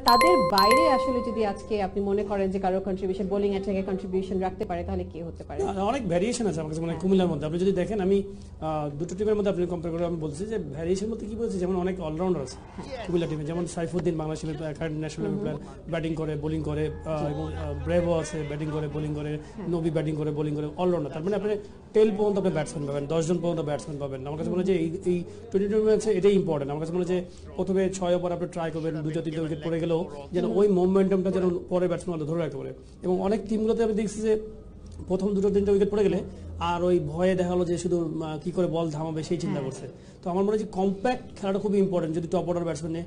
তাদের বাইরে আসলে যদি আজকে আপনি মনে করেন যে কারো কন্ট্রিবিউশন বোলিং অ্যাটাকে কন্ট্রিবিউশন রাখতে পারে তাহলে কি হতে পারে? অনেক ভ্যারিয়েশন আছে আমার কাছে মনে হয় কুমিল্লার মধ্যে। আপনি যদি দেখেন আমি দুটো টিমের মধ্যে আপনি কম্পেয়ার করে আমি বলছি যে ভ্যারিয়েশন বলতে কি বলছি, যেমন অনেক অলরাউন্ডার আছে কুমিল্লা টিমে, যেমন সাইফুদ্দিন বাংলাদেশের কারেন্ট ন্যাশনাল প্লেয়ার, ব্যাটিং করে বোলিং করে, এবং ব্রেভো আছে ব্যাটিং করে বোলিং করে, নবী ব্যাটিং করে বোলিং করে, অলরাউন্ডার। তার মানে আপনি 10 পর্যন্ত আপনি ব্যাটসম্যান পাবেন, 10 জন পর্যন্ত ব্যাটসম্যান পাবেন। আমার কাছে মনে হয় যে এই 2020 ম্যাচে এটাই ইম্পর্টেন্ট। আমার কাছে মনে হয় যে প্রথমে 6 ওভার আপনি ট্রাই করবেন, 2-3 উইকেট পড়ে গেলেও যেন ওই মোমেন্টামটা যেন পরে ব্যাটসম্যান ধরে রাখতে পারে। এবং অনেক টিমগুলোতে আমি দেখছি যে প্রথম 2-3 উইকেট পড়ে গেলে আর ওই ভয়ে দেখা হলো যে শুধু কি করে বল থামাবে সেই চিন্তা করছে। তো আমার মনে হয় যে কম্প্যাক্ট খেলাটা খুবই ইম্পর্টেন্ট। যদি টপ অর্ডার ব্যাটসম্যান নিয়ে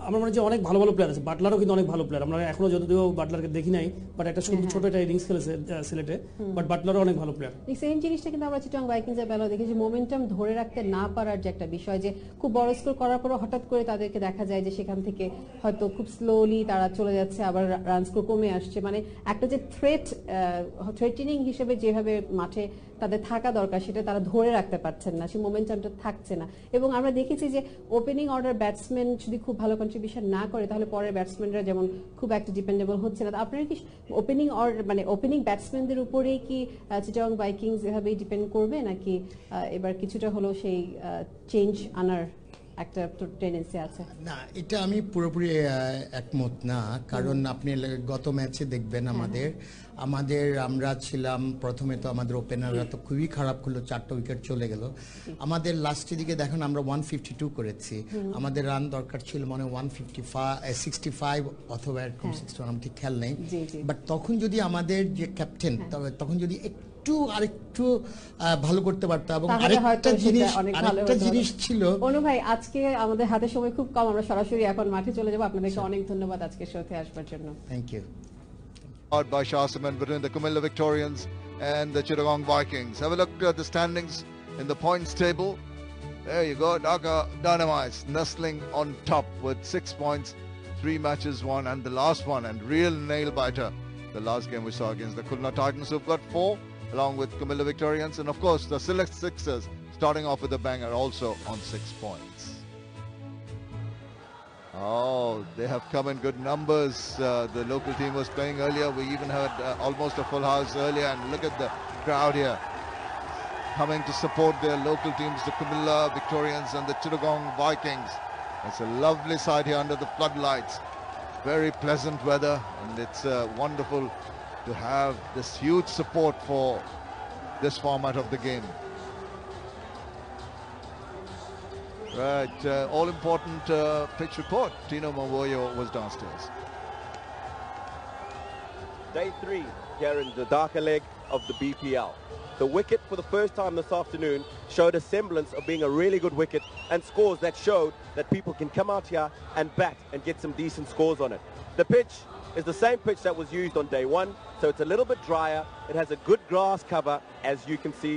আমার মনে হয় যে অনেক ভালো ভালো প্লেয়ার আছে, বাটলারও কিন্তু অনেক ভালো প্লেয়ার। আমরা এখনো যদিও বাটলারকে দেখি নাই, বাট একটা ছোট একটা ইনিংস খেলেছে সিলেটে, বাট বাটলারও অনেক ভালো প্লেয়ার। সেম জিনিসটা কিন্তু আমরা চিটাগং ভাইকিংসের বেলাও দেখেছি, মোমেন্টাম ধরে রাখতে না পারার যে একটা বিষয়, যে খুব বড় স্কোর করার পর হঠাৎ করে তাদেরকে দেখা যায় যে সেখান থেকে হয়তো খুব স্লোলি তারা চলে যাচ্ছে, আবার রান স্কোর কমে আসছে। মানে একটা যে থ্রেটিনিং হিসেবে যেভাবে মাঠে তাদের থাকা দরকার সেটা তারা ধরে রাখতে পারছেন না, সেই মোমেন্টামটা থাকছে না। এবং আমরা দেখেছি যে ওপেনিং অর্ডার ব্যাটসম্যান যদি খুব ভালো কন্ট্রিবিউশন না করে তাহলে পরের ব্যাটসম্যানরা যেমন খুব একটা ডিপেন্ডেবল হচ্ছে না। আপনারা কি ওপেনিং মানে ওপেনিং ব্যাটসম্যানদের উপরেই কি চিটাগং ভাইকিংস এভাবেই ডিপেন্ড করবে, নাকি এবার কিছুটা হলেও সেই চেঞ্জ আনার একটা টেন্ডেন্সি আছে? না, এটা আমি পুরোপুরি একমত না। কারণ আপনি গত ম্যাচে দেখবেন আমরা ছিলাম প্রথমে, তো আমাদের ওপেনাররা তো খুবই খারাপ করলো, 4টা উইকেট চলে গেল। আমাদের লাস্টের দিকে দেখুন আমরা 152 করেছি, আমাদের রান দরকার ছিল মানে 165 অথবা এরকম 61, আমার ঠিক খেয়াল নেই। বাট তখন যদি আমাদের যে ক্যাপ্টেন তখন যদি আরেকটু ভালো করতে পারতাম। এবং আরেকটা জিনিস ছিল অনু ভাই, আজকে আমাদের হাতে সময় খুব কম, আমরা সরাসরি এখন মাঠে চলে যাব। আপনাদেরকে অনেক ধন্যবাদ আজকে শোতে আসবার জন্য। Thank you. By Shasman between the Kumilla Victorians and the Chittagong Vikings. Have a look at the standings in the points table. There you go, Dhaka Dynamites nestling on top with 6 points, 3 matches won, and the last one, and real nail biter, the last game we saw against the Khulna Titans, who've got 4, along with Kumilla Victorians, and of course the Select Sixers starting off with a banger also on 6 points. Oh, they have come in good numbers. The local team was playing earlier. We even had almost a full house earlier, and look at the crowd here coming to support their local teams, the Kumilla Victorians and the Chittagong Vikings. It's a lovely sight here under the floodlights. Very pleasant weather, and it's wonderful to have this huge support for this format of the game. Right, all-important pitch report. Tino Mawoyo was downstairs. Day 3 here in the darker leg of the BPL. The wicket for the first time this afternoon showed a semblance of being a really good wicket, and scores that showed that people can come out here and bat and get some decent scores on it. The pitch is the same pitch that was used on day 1, so it's a little bit drier. It has a good grass cover, as you can see,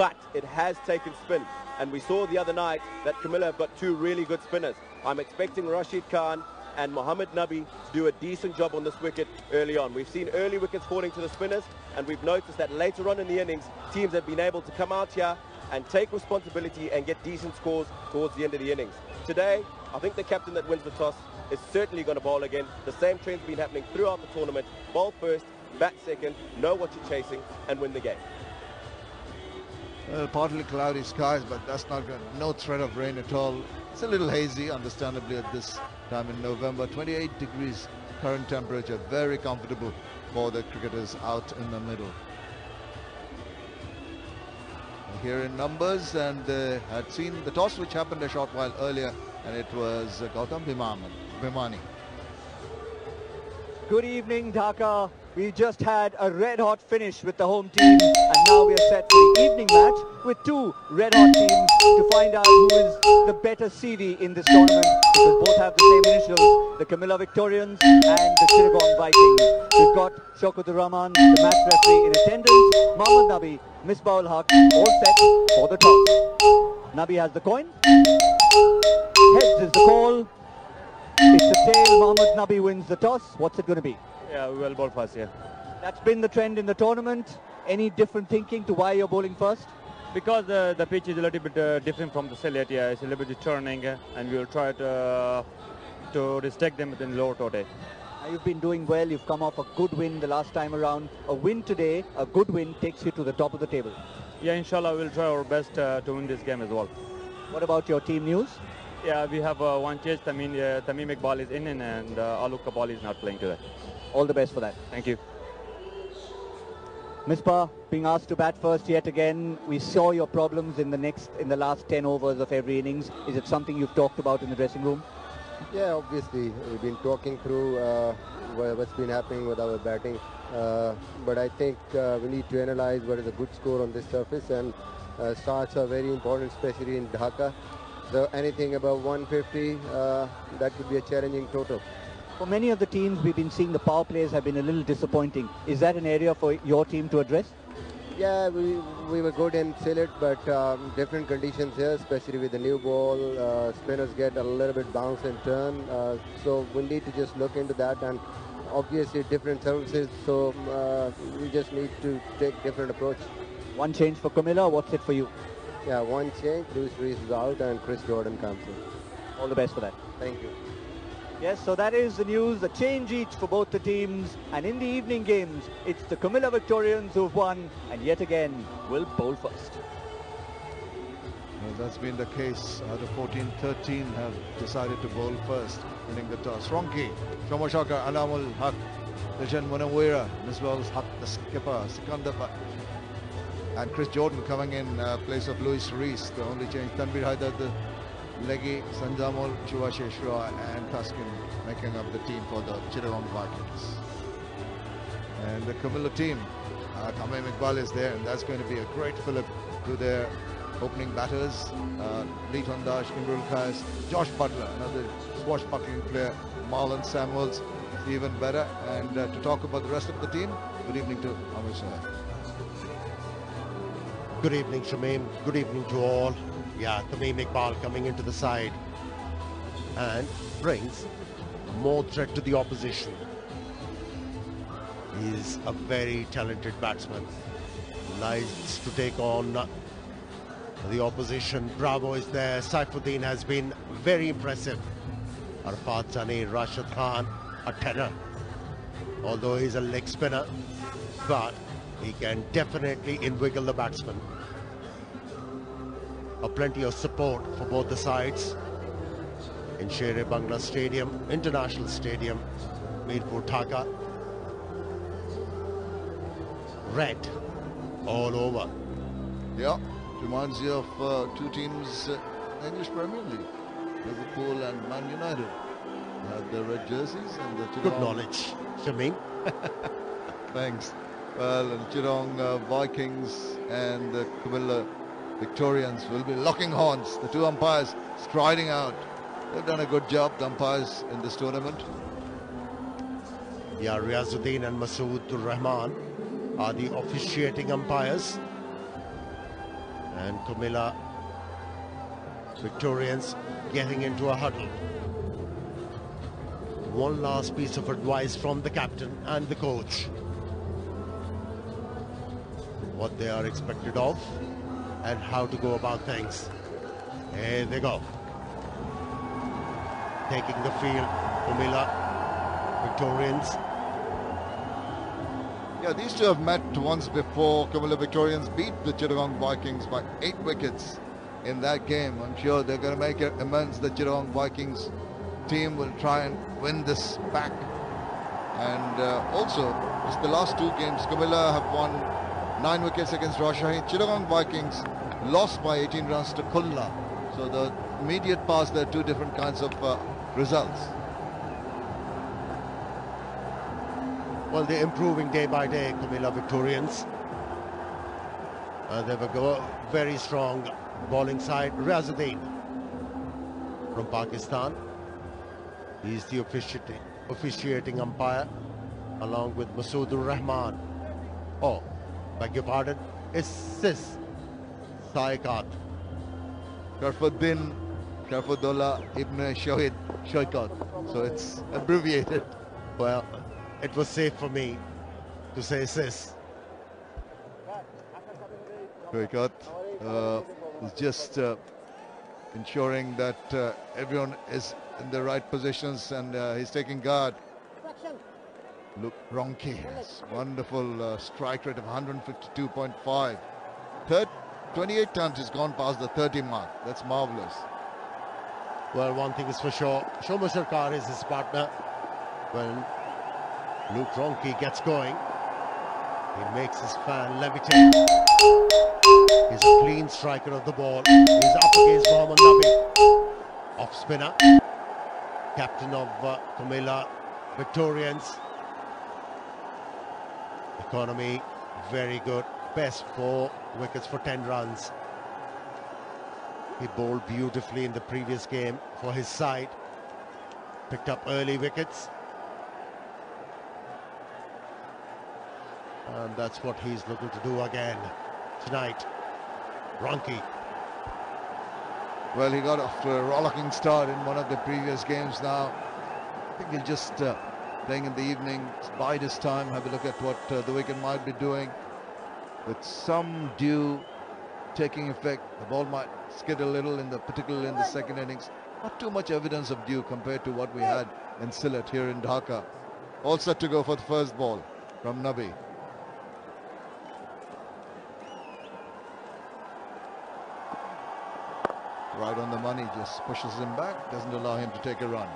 but it has taken spin. And we saw the other night that Camilla have got 2 really good spinners. I'm expecting Rashid Khan and Mohammad Nabi to do a decent job on this wicket early on. We've seen early wickets falling to the spinners, and we've noticed that later on in the innings, teams have been able to come out here and take responsibility and get decent scores towards the end of the innings. Today, I think the captain that wins the toss is certainly going to bowl again. The same trend's been happening throughout the tournament. Bowl first, bat second, know what you're chasing, and win the game. Well, partly cloudy skies, but that's not good. No threat of rain at all. It's a little hazy, understandably, at this time in November. 28 degrees current temperature. Very comfortable for the cricketers out in the middle. Here in numbers, and had seen the toss which happened a short while earlier, and it was Gautam Bhimani. Good evening, Dhaka. We just had a red-hot finish with the home team, and now we are set for the evening match with 2 red-hot teams to find out who is the better CD in this tournament, because both have the same initials, the Camilla Victorians and the Chittagong Vikings. We've got Shaukatur Rahman, the match referee, in attendance, Mohammad Nabi, Misbah-ul Haq, all set for the toss. Nabi has the coin. Heads is the call. It's the tail. Mohammad Nabi wins the toss. What's it going to be? Yeah, we will bowl first, yeah. That's been the trend in the tournament. Any different thinking to why you're bowling first? Because the pitch is a little bit different from the Select, yeah. It's a little bit turning, and we will try to to restrict them within lower tote. You've been doing well. You've come off a good win the last time around. A win today, a good win, takes you to the top of the table. Yeah, inshallah, we'll try our best to win this game as well. What about your team news? Yeah, we have one change. Tamim Iqbal is in and Alok Kabal is not playing today. All the best for that. Thank you. Misbah being asked to bat first yet again. We saw your problems in the last 10 overs of every innings. Is it something you've talked about in the dressing room? Yeah, obviously we've been talking through what's been happening with our batting, but I think we need to analyze what is a good score on this surface, and starts are very important, especially in Dhaka. So anything above 150, that could be a challenging total. For many of the teams, we've been seeing the power plays have been a little disappointing. Is that an area for your team to address? Yeah, we were good in Sylhet, but different conditions here, especially with the new ball. Spinners get a little bit bounce and turn, so we need to just look into that, and obviously different services, so we just need to take different approach. One change for Camilla, what's it for you? Yeah, one change, Bruce Rees is out and Chris Jordan comes in. All the best for that. Thank you. Yes, so that is the news, a change each for both the teams, and in the evening games, it's the Camilla Victorians who've won, and yet again will bowl first. Well, that's been the case. The 14-13 have decided to bowl first, winning the toss. Ronki, Shomashaka, Alamul Haq, Nishan Munawira, Misbah's Haq, the skipper, Sikandar, and Chris Jordan coming in place of Louis Rees. The only change, Tanvir Haidar, the Leggy, Sanjamol, Chuvasheshwar and Tuskin making up the team for the Chittagong Vikings. And the Camilla team, Tamim Iqbal is there, and that's going to be a great fillip to their opening batters. Lee Tondash, Imrul Kais, Josh Butler, another swashbuckling player, Marlon Samuels, even better. And to talk about the rest of the team, good evening to Amir Sahib. Good evening, Shamim. Good evening to all. Yeah, Tamim Iqbal coming into the side and brings more threat to the opposition. He's a very talented batsman. Nice to take on the opposition. Bravo is there. Saifuddin has been very impressive. Arfat Zani, Rashid Khan, a tenor. Although he's a leg spinner, but he can definitely inviggle the batsman. Plenty of support for both the sides in Sher-e-Bangla Stadium, International Stadium, Mirpur Dhaka. Red all over. Yeah, reminds you of two teams in the English Premier League, Liverpool and Man United. They have the red jerseys and the Good knowledge, Shamim. Thanks. Well, and Chittagong Vikings and the Camilla Victorians will be locking horns. The two umpires striding out. They've done a good job, the umpires in this tournament. Yeah, Riazuddin and Masood Rahman are the officiating umpires. And Camilla Victorians getting into a huddle. One last piece of advice from the captain and the coach. What they are expected of and how to go about things. Here they go. Taking the field, Camilla Victorians. Yeah, these two have met once before. Camilla Victorians beat the Chittagong Vikings by 8 wickets in that game. I'm sure they're going to make amends. The Chittagong Vikings team will try and win this back. And also, it's the last 2 games. Camilla have won 9 wickets against Rajshahi. Chittagong Vikings lost by 18 runs to Kulla. So the immediate past, there are 2 different kinds of results. Well, they're improving day by day, Camilla Victorians. They have a very strong bowling side. Riazuddin from Pakistan. He's the officiating umpire, along with Masood Rahman. Oh, beg your pardon, it's Sis Saikat. Sharfuddollah Ibn Shahid Shoikat. So it's abbreviated. Well, it was safe for me to say Sis. Shoikat is just ensuring that everyone is in the right positions, and he's taking guard. Look, Ronke has wonderful strike rate of 152.5. 28 times he's gone past the 30 mark. That's marvelous. Well, one thing is for sure, Shoma Sarkar is his partner. When Luke Ronke gets going, he makes his fan levitate. He's a clean striker of the ball. He's up against Mohammad Nabi. Off spinner. Captain of Kumila Victorians. Economy, very good. Best 4 wickets for 10 runs. He bowled beautifully in the previous game for his side. Picked up early wickets. And that's what he's looking to do again tonight. Ronke. Well, he got off to a rollicking start in one of the previous games now. I think he'll just playing in the evening, bide his time, have a look at what the wicket might be doing. With some dew taking effect, the ball might skid a little, particularly in the second innings. Not too much evidence of dew compared to what we had in Sylhet here in Dhaka. All set to go for the first ball from Nabi. Right on the money, just pushes him back, doesn't allow him to take a run.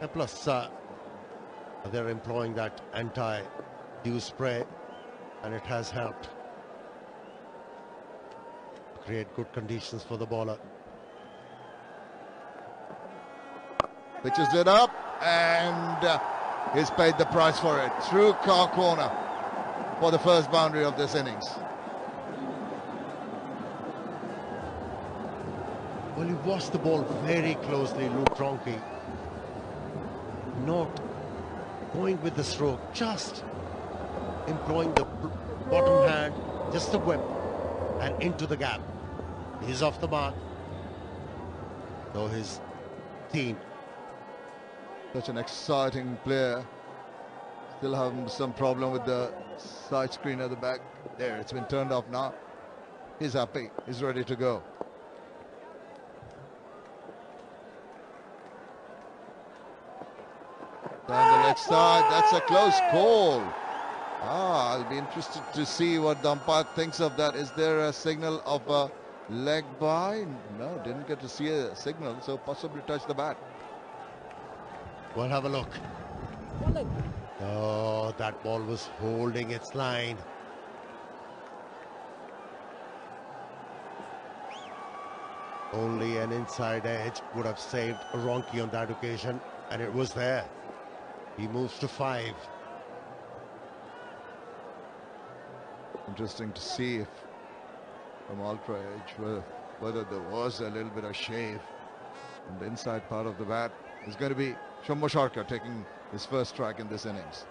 And plus, they're employing that anti-dew spray, and it has helped create good conditions for the bowler. Pitches it up, and he's paid the price for it. Through car corner for the first boundary of this innings. Well, he watched the ball very closely, Luke Ronke. Not going with the stroke, just employing the bottom hand, just a whip, and into the gap. He's off the mark. So his team. Such an exciting player. Still having some problem with the side screen at the back. There, it's been turned off now. He's happy. He's ready to go. Down the leg side, that's a close call. I'll be interested to see what the umpire thinks of that. Is there a signal of a leg by? No, didn't get to see a signal, so possibly touch the bat. We'll have a look. Oh, that ball was holding its line. Only an inside edge would have saved Ronke on that occasion, and it was there. He moves to 5. Interesting to see if from ultra edge whether there was a little bit of shave on the inside part of the bat. It's going to be Shombo Sharkar taking his first strike in this innings.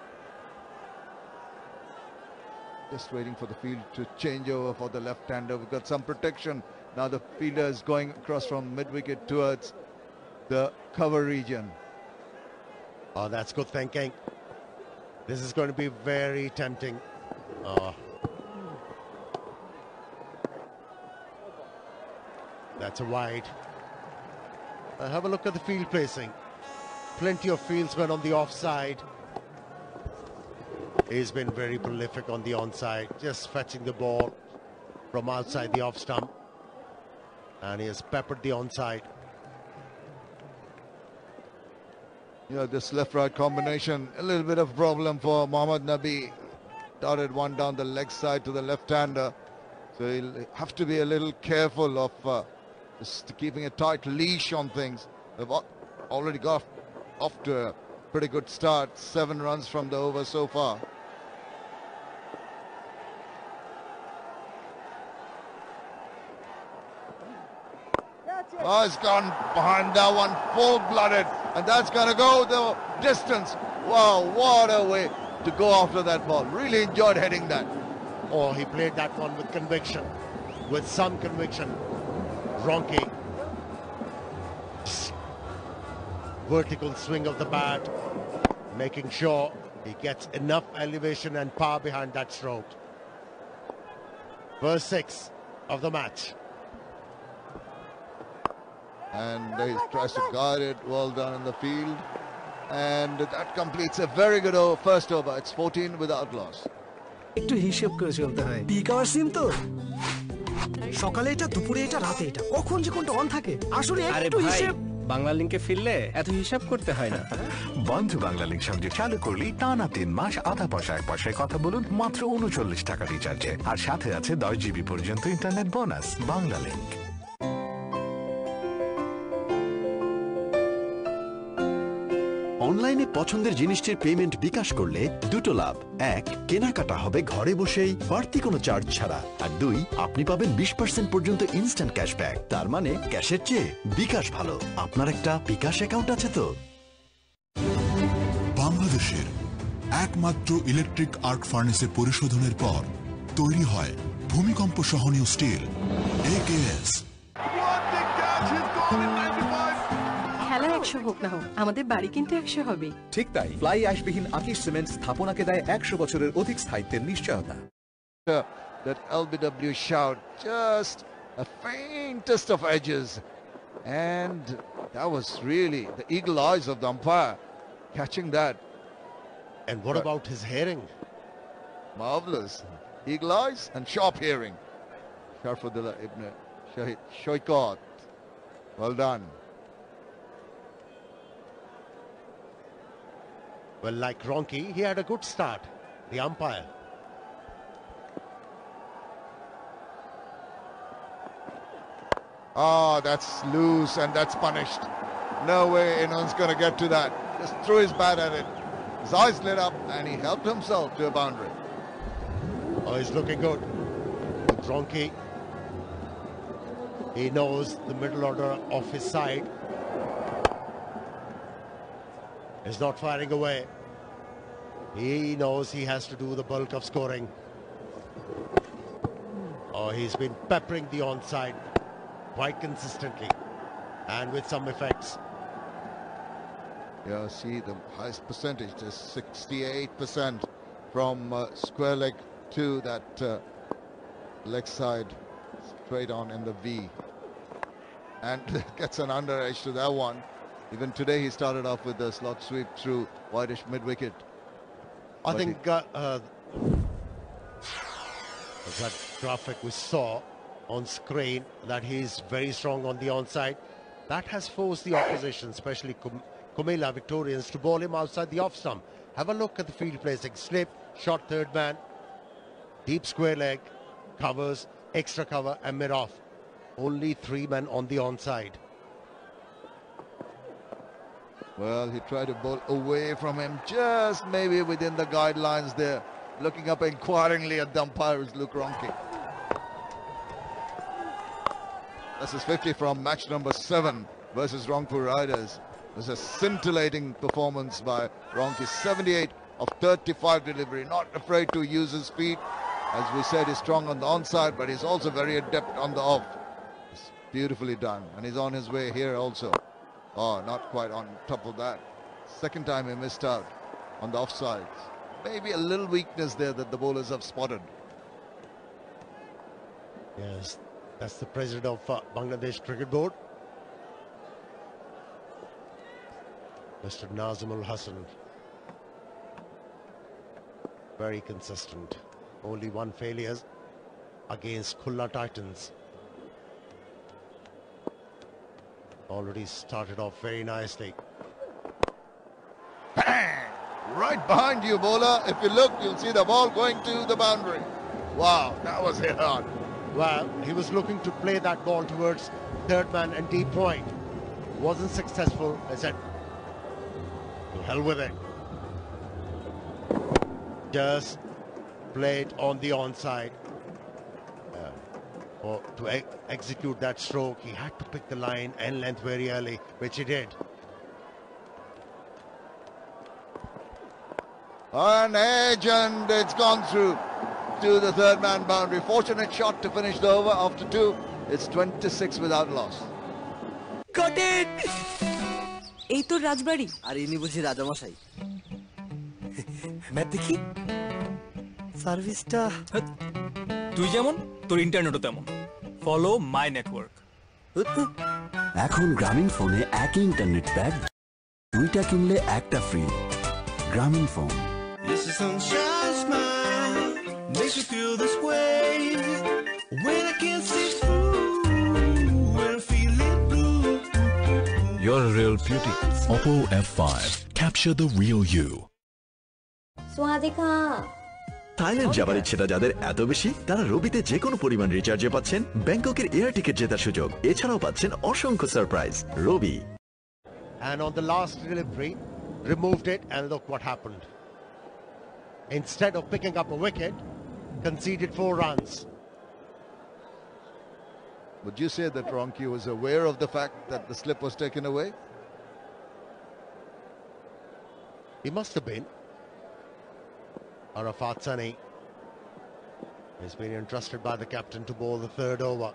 Just waiting for the field to change over for the left-hander. We've got some protection. Now the fielder is going across from mid-wicket towards the cover region. Oh, that's good thinking. This is going to be very tempting. Oh. That's a wide. Have a look at the field placing. Plenty of fieldsmen on the offside. He's been very prolific on the onside, just fetching the ball from outside the off stump. And he has peppered the onside. Yeah, this left-right combination, a little bit of problem for Mohammad Nabi. Dotted one down the leg side to the left-hander. So he'll have to be a little careful of just keeping a tight leash on things. They've already got off to a pretty good start. 7 runs from the over so far. Oh, it's gone behind that one, full-blooded, and that's going to go the distance. Wow, what a way to go after that ball. Really enjoyed hitting that. Oh, he played that one with conviction, with some conviction. Ronke. Vertical swing of the bat, making sure he gets enough elevation and power behind that stroke. Verse 6 of the match. And he tries to guide it. Well done in the field. And that completes a very good first over. It's 14 without loss. একটু হিসাব করে চলতে হয় peak hour সিম তো সকালে এটা দুপুরে এটা রাতে এটা কখন যে কোনটা অন থাকে আসলে একটু হিসাব বাংলা লিংকে ফিরলে এত হিসাব করতে হয় না বন্ধু বাংলা লিংক সংযোগ চালু করলেই টানা 3 মাস আধা পয়সায় কথা বলুন মাত্র 39 টাকা রিচার্জে আর সাথে আছে 10 জিবি পর্যন্ত ইন্টারনেট বোনাস বাংলা লিংক অনলাইনে পছন্দের জিনিসটির পেমেন্ট বিকাশ করলে দুটো লাভ এক কেনাকাটা হবে ঘরে বসেই বাড়তি কোনো চার্জ ছাড়া আর দুই আপনি পাবেন 20% পর্যন্ত ইনস্ট্যান্ট ক্যাশব্যাক তার মানে ক্যাশের চেয়ে বিকাশ ভালো আপনার একটা বিকাশ অ্যাকাউন্ট আছে তো বাংলাদেশের একমাত্র ইলেকট্রিক আর্ক ফার্নেসে পরিশোধনের পর তৈরি হয় ভূমিকম্প সহনীয় স্টিল AKS খেলা 100 হোক না হোক আমাদের বাড়ি কিন্তু 100 হবে ঠিক তাই ফ্লাই অ্যাশবিহীন আকিশ সিমেন্ট স্থাপনাকে দেয় 100 বছরের অধিক স্থায়িত্বের নিশ্চয়তা That LBW shout, just a faintest of edges, and that was really the eagle eyes of the umpire catching that. And what about his hearing? Marvelous. Eagle eyes and sharp hearing. Sharfudullah Ibn Shoykot. Well done. Well, like Ronki, he had a good start. The umpire. Ah, that's loose and that's punished. No way anyone's going to get to that. Just threw his bat at it. His eyes lit up and he helped himself to a boundary. Oh, he's looking good. With Ronki, he knows the middle order off his side. He's not firing away. He knows he has to do the bulk of scoring. Oh, he's been peppering the onside quite consistently and with some effects. Yeah, see the highest percentage is 68% from square leg to that leg side straight on in the V. And gets an under edge to that one. Even today he started off with a slot sweep through whitish mid-wicket. I think that graphic we saw on screen that he's very strong on the onside. That has forced the opposition, especially Kumela Victorians, to ball him outside the off stump. Have a look at the field placing. Slip, short third man, deep square leg, covers, extra cover and mid-off. Only 3 men on the onside. Well, he tried to bowl away from him, just maybe within the guidelines there. Looking up inquiringly at the umpire is Luke Ronki. This is 50 from match number 7 versus Rangpur Riders. This is a scintillating performance by Ronki. 78 of 35 delivery, not afraid to use his feet. As we said, he's strong on the onside, but he's also very adept on the off. It's beautifully done, and he's on his way here also. Oh, not quite on top of that. Second time he missed out on the offsides. Maybe a little weakness there that the bowlers have spotted. Yes, that's the president of Bangladesh Cricket Board, Mr. Nazimul Hassan. Very consistent. Only 1 failure against Khulla Titans. Already started off very nicely. Bang! Right behind you, bowler. If you look, you'll see the ball going to the boundary. Wow, that was hit hard. Well, he was looking to play that ball towards third man and deep point. Wasn't successful. I said, to hell with it. Just played on the onside. To execute that stroke, he had to pick the line and length very early, which he did. An edge, and it's gone through to the third man boundary. Fortunate shot to finish the over after 2. It's 26 without loss. Got it! এই তো রাজবাড়ি আর ইনি বুঝি রাজামশাই match দেখি সার্ভিসটা তুই যেমন তোর ইন্টারনেটও তেমন ফলো মাই নেটওয়ার্ক এখন গ্রামীণ ফোনে একই ইন্টারনেট প্যাক দুইটা কিনলে একটা ফ্রি। গ্রামীণ phone. Yes, the sun shines smile, makes you feel this way. When I can't see through, when I'm feeling blue. You're a real beauty. Oppo F5. Capture the real you. สวัสดีค่ะ Thailand যাবার ইচ্ছেটা যাদের এত বেশি তারা রবিতে যে কোনো পরিমাণ রিচার্জে পাচ্ছেন ব্যাংককের এয়ার টিকিট জেতার সুযোগ। এছাড়াও পাচ্ছেন অসংখ্য surprise. Robi. And on the last delivery, removed it, and look what happened. Instead of picking up a wicket, conceded 4 runs. Would you say that Ronki was aware of the fact that the slip was taken away? He must have been. Arafat Sani has been entrusted by the captain to bowl the 3rd over.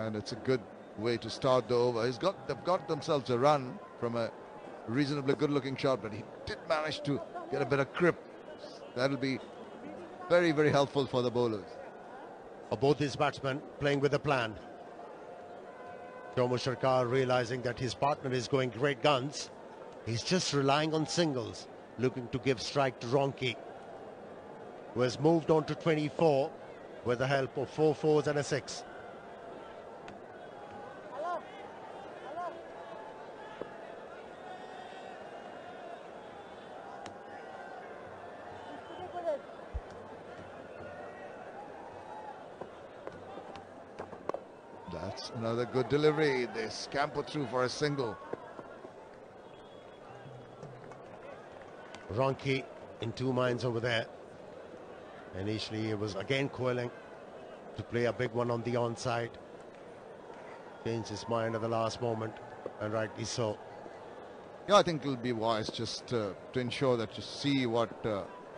And it's a good way to start the over. They've got themselves a run from a reasonably good-looking shot, but he did manage to get a bit of grip. That'll be very, very helpful for the bowlers. Both these batsmen playing with a plan. Shomo Sharkar realizing that his partner is going great guns. He's just relying on singles, looking to give strike to Ronki, who has moved on to 24 with the help of 4 fours and a 6. That's another good delivery. They scamper through for a single. Ronki in 2 minds over there. Initially he was again coiling to play a big one on the onside. Changed his mind at the last moment, and rightly so. Yeah, I think it'll be wise just to ensure that you see what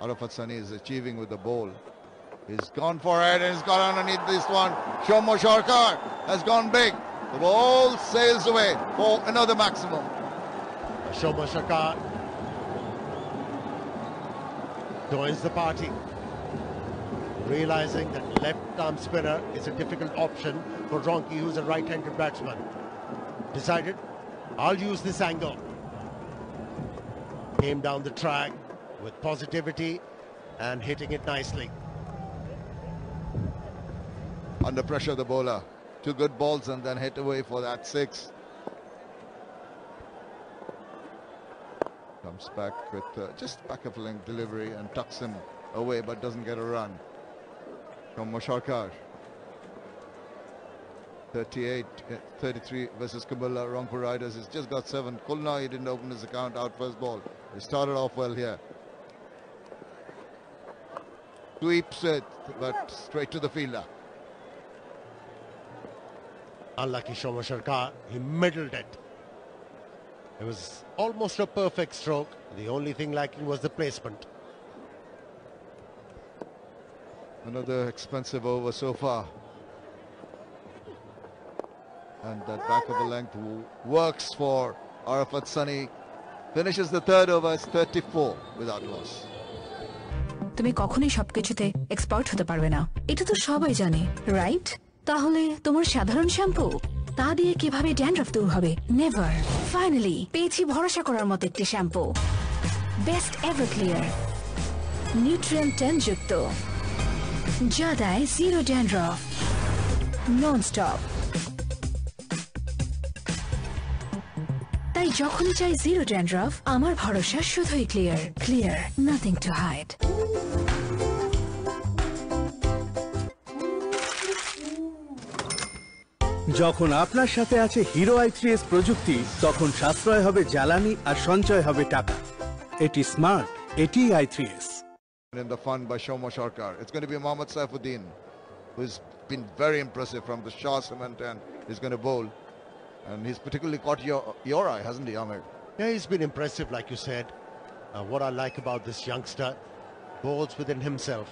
Arafat Sani is achieving with the ball. He's gone for it and he's got underneath this one. Shomo Sharkar has gone big. The ball sails away for another maximum. Shomo Sharkar joins the party, realizing that left-arm spinner is a difficult option for Ronki, who's a right-handed batsman. Decided, I'll use this angle. Came down the track with positivity and hitting it nicely. Under pressure, the bowler. 2 good balls and then hit away for that 6. Comes back with just back of length delivery and tucks him away but doesn't get a run. From Sharkar. 38-33 versus Kumbulla. Rangpur Riders has just got 7. Kulna, he didn't open his account, out first ball. He started off well here. Sweeps it, but straight to the fielder. Unlucky Shomo Sharkar, he middled it. It was almost a perfect stroke. The only thing lacking was the placement. Another expensive over so far. And that back of the length works for Arafat Sani. Finishes the 3rd over as 34 without loss. তুমি কখনোই সবকিছুতে expert হতে পারবে না, এটা তো সবাই জানে, রাইট? তাহলে তোমার সাধারণ শ্যাম্পু তা দিয়ে কিভাবে ড্যান্ড্রাফ দূর হবে? নেভার। ফাইনালি পেয়েছি ভরসা করার মতো একটি shampoo, best ever clear, nutrient 10 যুক্ত, যা দেয় 0 ড্যান্ড্রাফ, নন স্টপ। তাই যখনই চাই 0 ড্যান্ড্রাফ, আমার ভরসা শুধুই Clear. Clear, nothing to hide. যখন আপনার সাথে আছে হিরো i3s প্রযুক্তি, তখন সাশ্রয় হবে জ্বালানি আর সঞ্চয় হবে টাকা। এটি স্মার্ট, এটি i3s। In the fun by Shomo Sharkar. It's going to be Mohammad Saifuddin, who's been very impressive from the Shah cement, and he's going to bowl. And he's particularly caught your eye, hasn't he, Amir? Yeah, he's been impressive, like you said. What I like about this youngster, bowls within himself.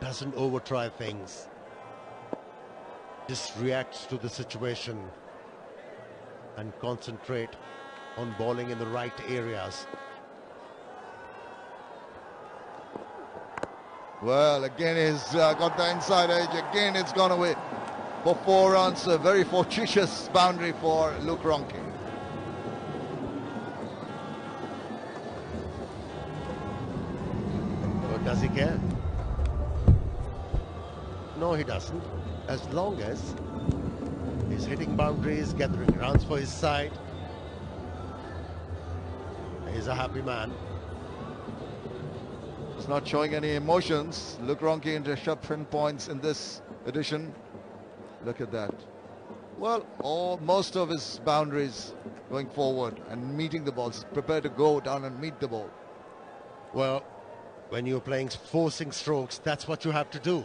Doesn't over-try things. Just reacts to the situation and concentrate on bowling in the right areas. Well, again he's got the inside edge. Again it's gone away for 4 runs. A very fortuitous boundary for Luke Ronchi. But does he care? No, he doesn't. As long as he's hitting boundaries, gathering runs for his side, he's a happy man. He's not showing any emotions. Luke Ronchi interception points in this edition. Look at that. Well, most of his boundaries going forward and meeting the balls. Prepared to go down and meet the ball. Well, when you're playing forcing strokes, that's what you have to do.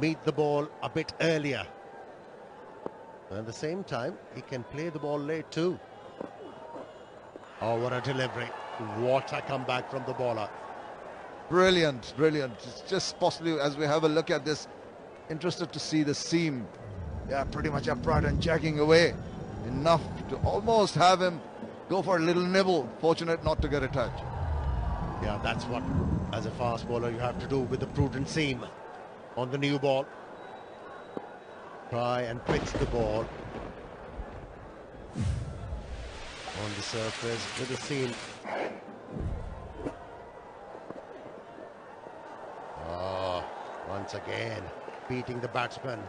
Meet the ball a bit earlier. And at the same time, he can play the ball late too. Oh, what a delivery. What a comeback from the bowler. Brilliant, brilliant. It's just possibly, as we have a look at this, interested to see the seam. Yeah, pretty much upright and jacking away. Enough to almost have him go for a little nibble. Fortunate not to get a touch. Yeah, that's what, as a fast bowler, you have to do with the prudent seam on the new ball. Try and pitch the ball on the surface with the seam. Oh, once again, beating the batsman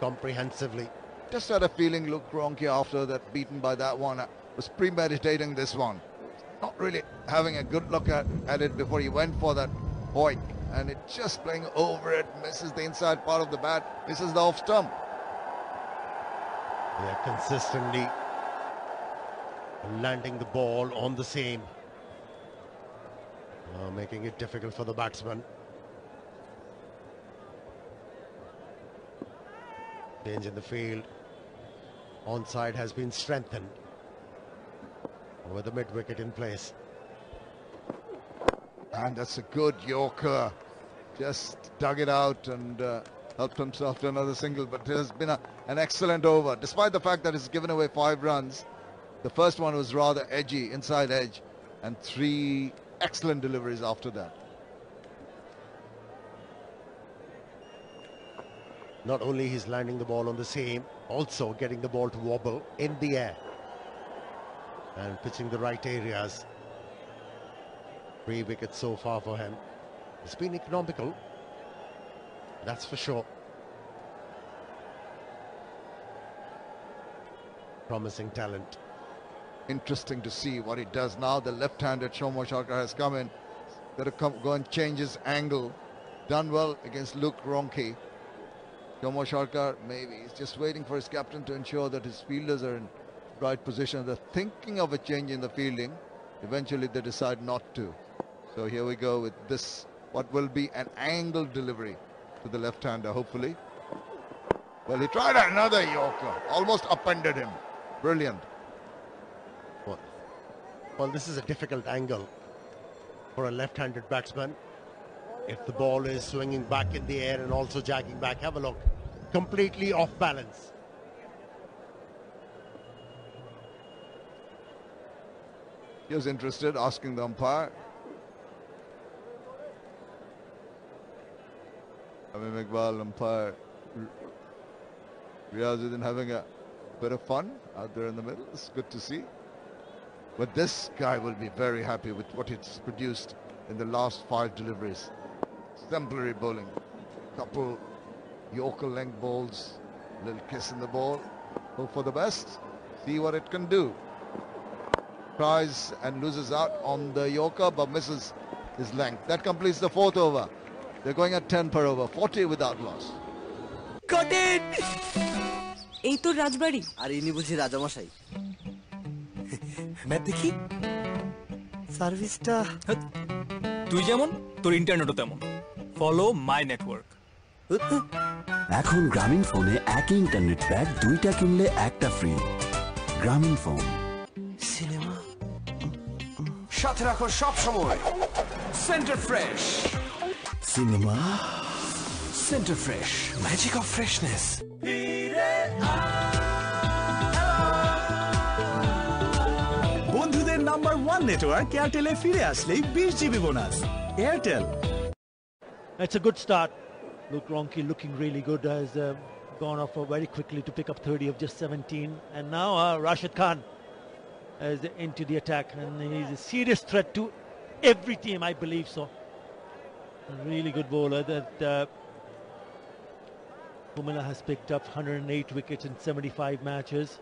comprehensively. Just had a feeling Luke Ronchi, after that beaten by that one, was premeditating this one. Not really having a good look at it before he went for that hoik. And it just playing over it, misses the inside part of the bat, misses the off stump. Yeah, consistently landing the ball on the seam. Making it difficult for the batsman. Change in the field. Onside has been strengthened with the mid-wicket in place. And that's a good Yorker. Just dug it out and helped himself to another single. But it has been an excellent over. Despite the fact that he's given away 5 runs, the first one was rather edgy, inside edge, and 3 excellent deliveries after that. Not only he's landing the ball on the seam, also getting the ball to wobble in the air and pitching the right areas. 3 wickets so far for him. It's been economical, that's for sure. Promising talent. Interesting to see what he does now. The left-handed Shomo Sharkar has come in. Got to go and change his angle. Done well against Luke Ronchi. Shomo Sharkar, maybe he's just waiting for his captain to ensure that his fielders are in right position. They're thinking of a change in the fielding. Eventually they decide not to. So here we go with this, what will be an angled delivery to the left-hander, hopefully. Well, he tried another Yorker, almost upended him. Brilliant. Well, this is a difficult angle for a left-handed batsman. If the ball is swinging back in the air and also jacking back, have a look. Completely off balance. He was interested, asking the umpire. Tamim Iqbal, umpire Riazuddin having a bit of fun out there in the middle. It's good to see. But this guy will be very happy with what it's produced in the last 5 deliveries. Exemplary bowling. Couple Yorker length balls. Little kiss in the ball. Hope for the best. See what it can do. Tries and loses out on the Yorker but misses his length. That completes the 4th over. They're going at 10 per over. 40 without loss. Got it! এই তো রাজবাড়ি আর ইনি বুঝি রাজামশাই map দেখি সার্ভিসটা তুই যেমন তোর ইন্টারনেটও তেমন ফলো মাই নেটওয়ার্ক এখন গ্রামীণ ফোনে একই ইন্টারনেট প্যাক 2টা কিনলে একটা ফ্রি গ্রামীণ ফোন সিনেমা সাথে রাখো সব সময় centre fresh cinema centre fresh magic of freshness বন্ধুদের নাম্বার 1 নেটওয়ার্ক এয়ারটেলে ফিরে আসলেই 20 GB bonus Airtel It's a good start. Luke Ronchi looking really good, has gone off very quickly to pick up 30 of just 17. And now Rashid Khan is into the attack, and he's a serious threat to every team, I believe so. A really good bowler that Bumrah has picked up 108 wickets in 75 matches.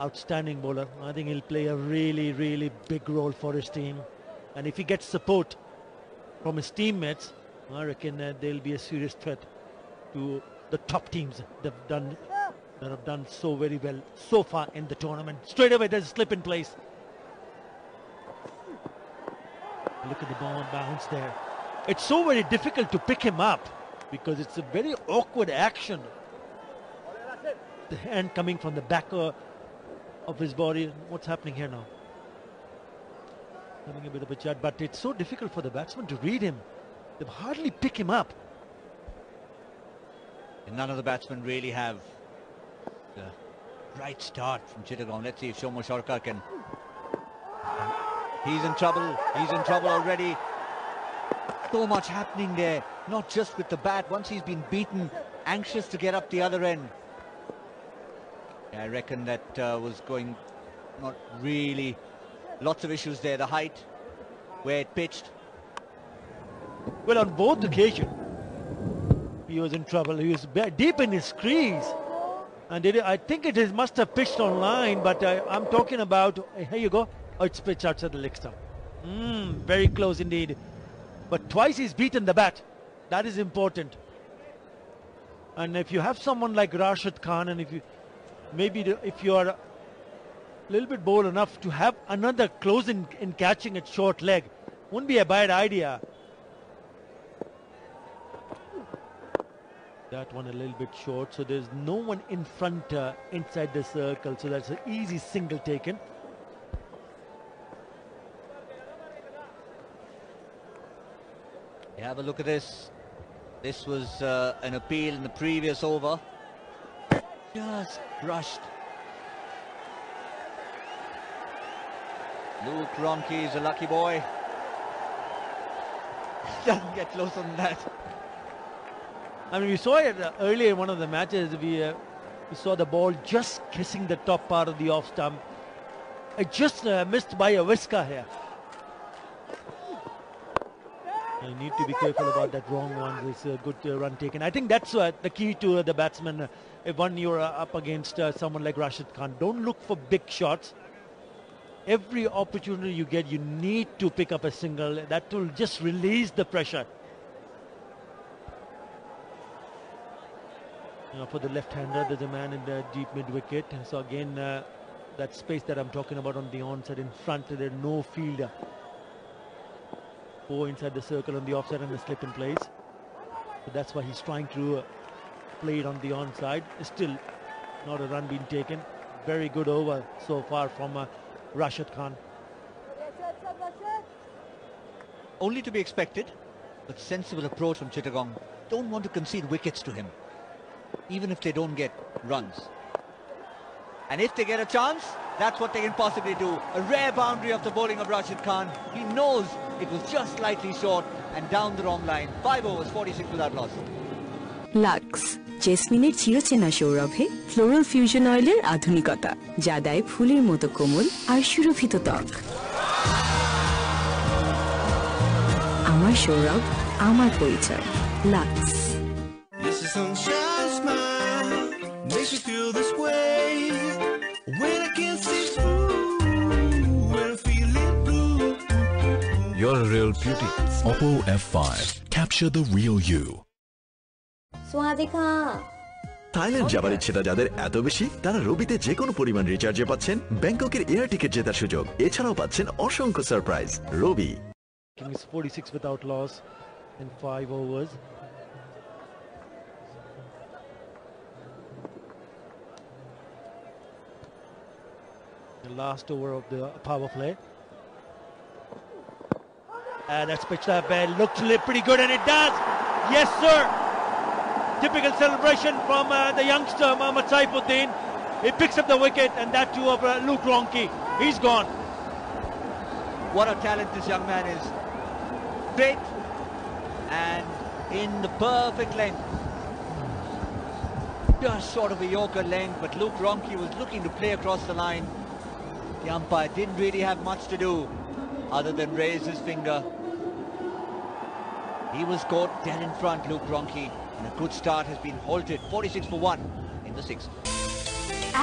Outstanding bowler. I think he'll play a really, really big role for his team. And if he gets support from his teammates, I reckon they'll be a serious threat to the top teams that have done so very well so far in the tournament. Straight away, there's a slip in place. Look at the ball bounce there. It's so very difficult to pick him up because it's a very awkward action. The hand coming from the back of his body. What's happening here now? Having a bit of a chat, but it's so difficult for the batsman to read him. They hardly pick him up. And none of the batsmen really have the right start from Chittagong. Let's see if Shomo Sharkar can. He's in trouble. He's in trouble already. So much happening there, not just with the bat. Once he's been beaten, anxious to get up the other end. Yeah, I reckon that was going not really. Lots of issues there. The height, where it pitched. Well, on both occasions, he was in trouble. He was deep in his crease. And I think it must have pitched on line, but I'm talking about, here you go. Oh, it's pitched outside the leg stump. Very close indeed. But twice he's beaten the bat. That is important. And if you have someone like Rashid Khan, and if you are a little bit bold enough to have another close in catching at short leg, wouldn't be a bad idea. That one a little bit short, so there's no one in front inside the circle, so that's an easy single taken. Yeah, have a look at this. This was an appeal in the previous over. Just brushed. Luke Ronchi is a lucky boy. Doesn't get closer than that. I mean, we saw it earlier in one of the matches. We saw the ball just kissing the top part of the off stump. It just missed by a whisker here. You need to be careful about that wrong one. It's a good run taken. I think that's the key to the batsman. When you're up against someone like Rashid Khan, don't look for big shots. Every opportunity you get, you need to pick up a single. That will just release the pressure. For the left-hander, there's a man in the deep mid-wicket. So again, that space that I'm talking about on the onside in front, there's no fielder. 4 inside the circle on the offside and the slip in place. So that's why he's trying to play it on the onside. Still not a run being taken. Very good over so far from Rashid Khan. Only to be expected, but sensible approach from Chittagong. Don't want to concede wickets to him, even if they don't get runs. And if they get a chance, that's what they can possibly do. A rare boundary of the bowling of Rashid Khan. He knows it was just slightly short and down the wrong line. 5 overs, 46 without loss. Lux জেসমিনের চিরচেনা সৌরভে floral fusion অয়েলের আধুনিকতা, যা দেয় ফুলের মতো কোমল আর সুরভিত ত্বক। আমার সৌরভ, আমার পরিচয়, lux. Yes, the sunshine smile makes me feel this way. When I can't see through, when I'm feeling blue. You're a real beauty. Oppo F5. Capture the real you. সোহাদিকা থাইল্যান্ড যাবার ইচ্ছেটা যাদের এত বেশি, তারা রবিতে যে কোনো পরিমাণ রিচার্জে পাচ্ছেন ব্যাংককের এয়ার টিকিট জেতার সুযোগ। এছাড়াও পাচ্ছেন অসংখ্য surprise. Rabi 46 without loss in 5 overs. The last over of the power play. And that's pitched up and looks pretty good, and it does. Yes, sir. Typical celebration from the youngster Mohammad Saifuddin. He picks up the wicket, and that too of Luke Ronchi. He's gone. What a talent this young man is. Great and in the perfect length. Just sort of a Yorker length, but Luke Ronchi was looking to play across the line. The umpire didn't really have much to do other than raise his finger. He was caught dead in front, Luke Ronchi, and a good start has been halted. 46 for 1 in the 6th.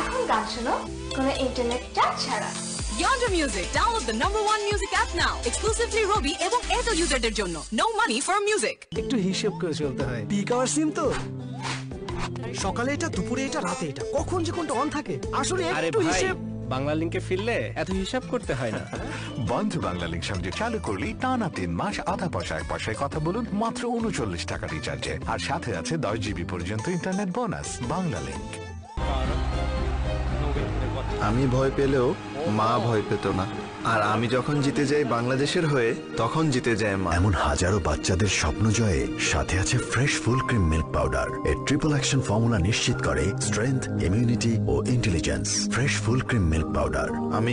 এখন গান শোনো কোনো internet charge ছাড়া। Yonder Music. Download the #1 music app now. Exclusively Robi এবং Airtel userদের জন্য. No money for music. একটু হিসাব করে চলতে হয়। পিক আওয়ার সিম তো। সকালে এটা, দুপুরে এটা, রাতে এটা। কখন যে কোনটা অন থাকে? আসলে একটু হিসাব। বাংলা লিংকে ফিরলে এত হিসাব করতে হয় না। বন্ধু বাংলা লিংক সংযোগ চালু করলেই টানা 3 মাস আধা পয়সা এক পয়সায় কথা বলুন মাত্র 39 টাকা রিচার্জে। আর সাথে আছে 10 জিবি পর্যন্ত ইন্টারনেট বোনাস। বাংলা লিংক। আমি ভয় পেলেও মা ভয় পেত না, আর আমি যখন জিতে যাই বাংলাদেশের হয়ে তখন জিতে যায় মা। এমন হাজারো বাচ্চাদের স্বপ্ন জয়ে সাথে আছে fresh full cream milk powder. এর ট্রিপল অ্যাকশন ফর্মুলা নিশ্চিত করে স্ট্রেংথ, ইমিউনিটি ও intelligence. Fresh full cream milk powder. আমি